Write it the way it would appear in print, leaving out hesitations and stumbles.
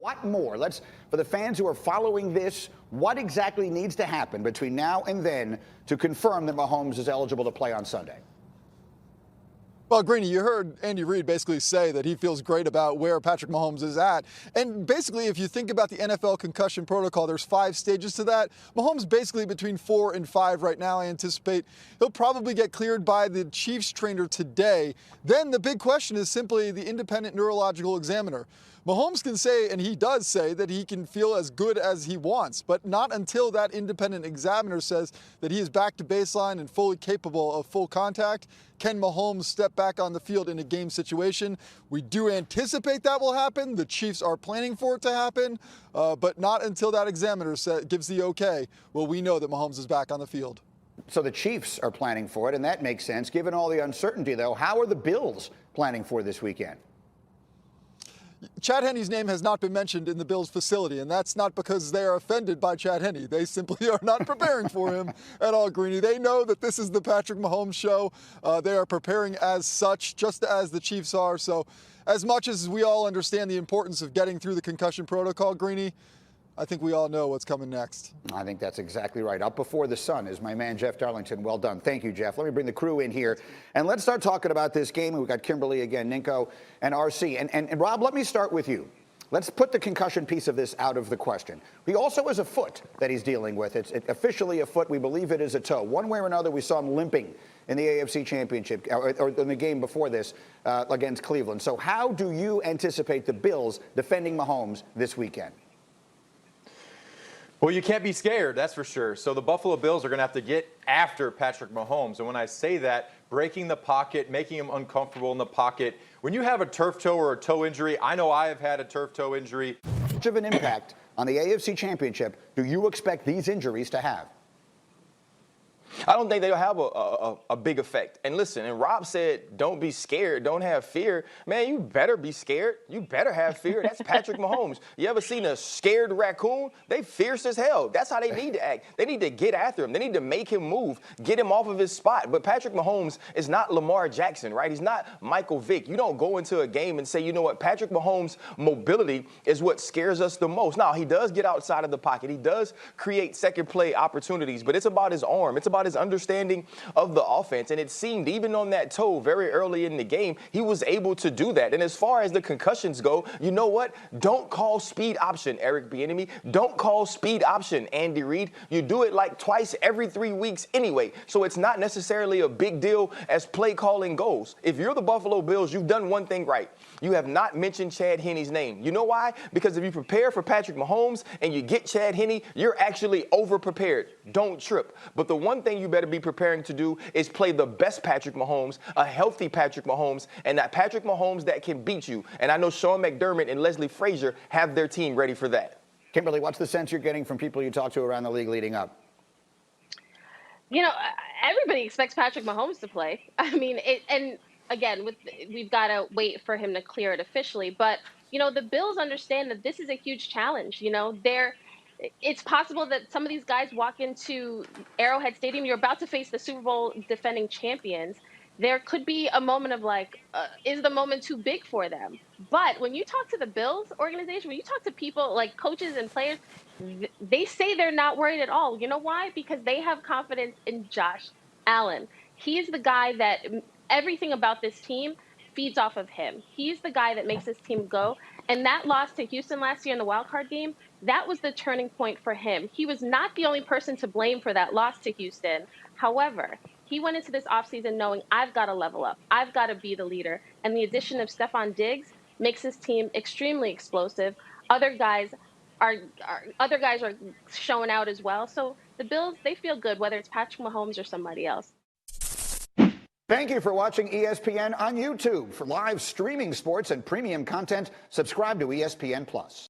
What more? For the fans who are following this, what exactly needs to happen between now and then to confirm that Mahomes is eligible to play on Sunday? Well, Greeny, you heard Andy Reid basically say that he feels great about where Patrick Mahomes is at. And basically, if you think about the NFL concussion protocol, there's 5 stages to that. Mahomes basically between 4 and 5 right now. I anticipate he'll probably get cleared by the Chiefs trainer today. Then the big question is simply the independent neurological examiner. Mahomes can say, and he does say, that he can feel as good as he wants, but not until that independent examiner says that he is back to baseline and fully capable of full contact can Mahomes step back on the field in a game situation. We do anticipate that will happen. The Chiefs are planning for it to happen, but not until that examiner gives the okay will we know that Mahomes is back on the field. So the Chiefs are planning for it, and that makes sense. Given all the uncertainty, though, how are the Bills planning for this weekend? Chad Henne's name has not been mentioned in the Bills facility, and that's not because they are offended by Chad Henne. They simply are not preparing for him at all, Greeny. They know that this is the Patrick Mahomes show. They are preparing as such, just as the Chiefs are. So as much as we all understand the importance of getting through the concussion protocol, Greeny, I think we all know what's coming next. I think that's exactly right. Up before the sun is my man, Jeff Darlington. Well done. Thank you, Jeff. Let me bring the crew in here, and let's start talking about this game. We've got Kimberly again, Ninko, and RC. And Rob, let me start with you. Let's put the concussion piece of this out of the question. He also has a foot that he's dealing with. It's officially a foot. We believe it is a toe. One way or another, we saw him limping in the AFC Championship, or in the game before this against Cleveland. So how do you anticipate the Bills defending Mahomes this weekend? Well, you can't be scared, that's for sure. So the Buffalo Bills are going to have to get after Patrick Mahomes. And when I say that, breaking the pocket, making him uncomfortable in the pocket. When you have a turf toe or a toe injury, I know I have had a turf toe injury. How much of an impact on the AFC Championship do you expect these injuries to have? I don't think they'll have a big effect. And listen, and Rob said, don't be scared, don't have fear. Man, you better be scared. You better have fear. That's Patrick Mahomes. You ever seen a scared raccoon? They fierce as hell. That's how they need to act. They need to get after him. They need to make him move, get him off of his spot. But Patrick Mahomes is not Lamar Jackson, right? He's not Michael Vick. You don't go into a game and say, you know what, Patrick Mahomes' mobility is what scares us the most. Now, he does get outside of the pocket. He does create second play opportunities, but it's about his arm. It's about his understanding of the offense. And it seemed even on that toe very early in the game, he was able to do that. And as far as the concussions go, you know what? Don't call speed option, Eric Bieniemy. Don't call speed option, Andy Reid. You do it like twice every 3 weeks anyway. So it's not necessarily a big deal as play calling goes. If you're the Buffalo Bills, you've done one thing right. You have not mentioned Chad Henne's name. You know why? Because if you prepare for Patrick Mahomes and you get Chad Henne, you're actually over-prepared. Don't trip. But the one thing you better be preparing to do is play the best Patrick Mahomes, a healthy Patrick Mahomes, and that Patrick Mahomes that can beat you. And I know Sean McDermott and Leslie Frazier have their team ready for that. Kimberly, what's the sense you're getting from people you talk to around the league leading up? You know, everybody expects Patrick Mahomes to play. I mean, and again, we've got to wait for him to clear it officially. But, you know, the Bills understand that this is a huge challenge. You know, it's possible that some of these guys walk into Arrowhead Stadium. You're about to face the Super Bowl defending champions. There could be a moment of like, is the moment too big for them? But when you talk to the Bills organization, when you talk to people like coaches and players, they say they're not worried at all. You know why? Because they have confidence in Josh Allen. He is the guy that everything about this team feeds off of him. He's the guy that makes this team go. And that loss to Houston last year in the wild card game, that was the turning point for him. He was not the only person to blame for that loss to Houston. However, he went into this offseason knowing I've got to level up. I've got to be the leader. And the addition of Stephon Diggs makes his team extremely explosive. Other guys are showing out as well. So the Bills, they feel good, whether it's Patrick Mahomes or somebody else. Thank you for watching ESPN on YouTube. For live streaming sports and premium content, subscribe to ESPN+.